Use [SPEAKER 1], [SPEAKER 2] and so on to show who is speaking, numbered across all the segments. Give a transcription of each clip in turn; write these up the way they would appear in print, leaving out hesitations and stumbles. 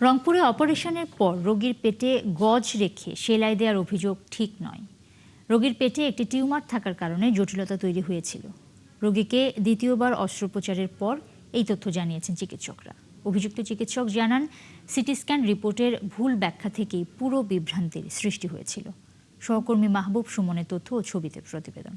[SPEAKER 1] রংপুরে অপারেশনের পর রোগীর পেটে গজ রেখে সেলাই দেওয়ার অভিযোগ ঠিক নয়। রোগীর পেটে একটি টিউমার থাকার কারণে জটিলতা তৈরি হয়েছিল। রোগীকে দ্বিতীয়বার অস্ত্রোপচারের পর এই তথ্য জানিয়েছেন চিকিৎসকরা। অভিযুক্ত চিকিৎসক জানান, সিটি স্ক্যান রিপোর্টের ভুল ব্যাখ্যা থেকেই পুরো বিভ্রান্তির সৃষ্টি হয়েছিল। সহকর্মী মাহবুব সুমনের তথ্য ও ছবিতে প্রতিবেদন।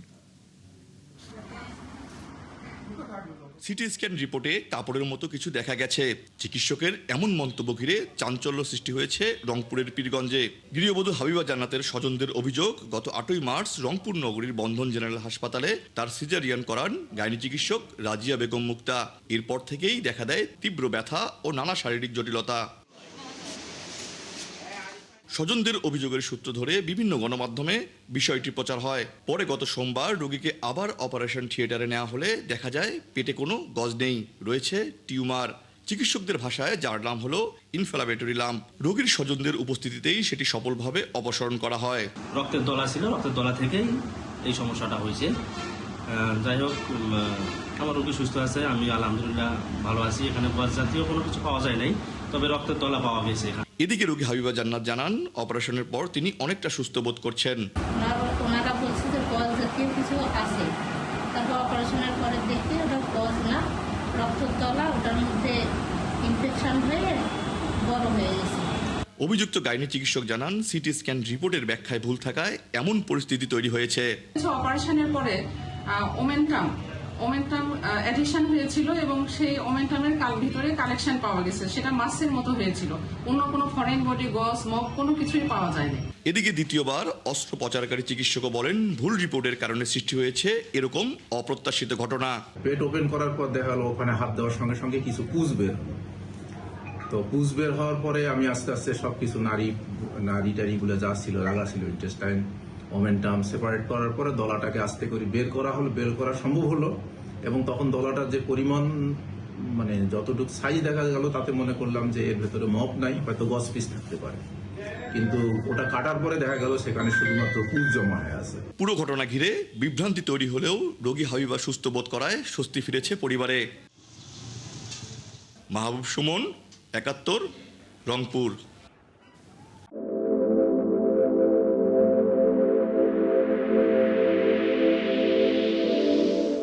[SPEAKER 2] সিটি স্ক্যান রিপোর্টে কাপড়ের মতো কিছু দেখা গেছে। চিকিৎসকের এমন মন্তব্য ঘিরে চাঞ্চল্য সৃষ্টি হয়েছে রংপুরের পীরগঞ্জে। গৃহবধূ হাবিবা জান্নাতের স্বজনদের অভিযোগ, গত 8ই মার্চ রংপুর নগরীর বন্ধন জেনারেল হাসপাতালে তার সিজারিয়ান করান গাইনি চিকিৎসক রাজিয়া বেগম মুক্তা। এরপর থেকেই দেখা দেয় তীব্র ব্যথা ও নানা শারীরিক জটিলতা। স্বজনদের অভিযোগের সূত্র ধরে বিভিন্ন গণমাধ্যমে বিষয়টি প্রচার হয়। পরে গত সোমবার রোগীকে আবার অপারেশন থিয়েটারে নেওয়া হলে দেখা যায় পেটে কোনো গজ নেই, রয়েছে টিউমার। চিকিৎসকদের ভাষায় যার নাম হলো ইনফ্লামেটরি লাম্প। রোগীর স্বজনদের উপস্থিতিতেই সেটি সফলভাবে অপসারণ করা হয়।
[SPEAKER 3] রক্তের দলা ছিল, রক্তের দলা থেকেই এই সমস্যাটা হয়েছে। যাই হোক, আমার রোগী সুস্থ আছে, আমি আলহামদুলিল্লাহ ভালো আছি। এখানে গজ জাতীয় কোনো কিছু পাওয়া যায় নাই, তবে রক্তের দলা পাওয়া গেছে।
[SPEAKER 2] এদিকে রোগী হাবিবা জান্নাত জানান, অপারেশনের পর তিনি অনেকটা সুস্থ বোধ করছেন।
[SPEAKER 4] ওনারা বলছে যে গজ জাতীয় কিছু আছে, তারপর অপারেশনের পরে দেখি ওটা গজ না, রক্তের দলা, ওটার মধ্যে ইনফেকশন হয়ে বড় হয়ে গেছে।
[SPEAKER 2] অভিযুক্ত গাইনি চিকিৎসক জানান, সিটি স্ক্যান রিপোর্টের ব্যাখ্যায় ভুল থাকায় এমন পরিস্থিতি তৈরি হয়েছে।
[SPEAKER 5] অপারেশনের পরে ওমেন্টাম অ্যাডিকশন হয়েছিল এবং সেই ওমেন্টামের ভিতরে কালেকশন পাওয়া গেছে, সেটা মাসের মতো হয়েছিল। অন্য কোনো ফরেন বডি, গজ, মগ কোনো কিছুই পাওয়া যায়নি।
[SPEAKER 2] এদিকে দ্বিতীয়বার অস্ত্রোপচারকারী চিকিৎসকও বলেন, ভুল রিপোর্টের কারণে সৃষ্টি হয়েছে এরকম অপ্রত্যাশিত ঘটনা।
[SPEAKER 6] পেট ওপেন করার পর দেখা গেল ওখানে হাত দেওয়ার সঙ্গে সঙ্গে কিছু পুজ বের, তো পুজ বের হওয়ার পরে আমি আস্তে আস্তে সবকিছু নারী টাড়িগুলো যা ছিল, লাগা ছিল, ইন্টেস্টাইন, ওমেন্টাম সেপারেট করার পরে দলাটাকে আস্তে করে বের করা হলো, বের করা সম্ভব হলো। এবং তখন দলাটার যে পরিমাণ, মানে যতটুকু সাইজ দেখা গেল, তাতে মনে করলাম যে এর ভেতরে মপ নাই, হয়তো গজ পিস থাকতে পারে। কিন্তু ওটা কাটার পরে দেখা গেল সেখানে শুধুমাত্র পুজ জমা হয়ে আছে।
[SPEAKER 2] পুরো ঘটনা ঘিরে বিভ্রান্তি তৈরি হলেও রোগী হাবিবা সুস্থ বোধ করায় স্বস্তি ফিরেছে পরিবারে। মাহবুব সুমন, ৭১, রংপুর।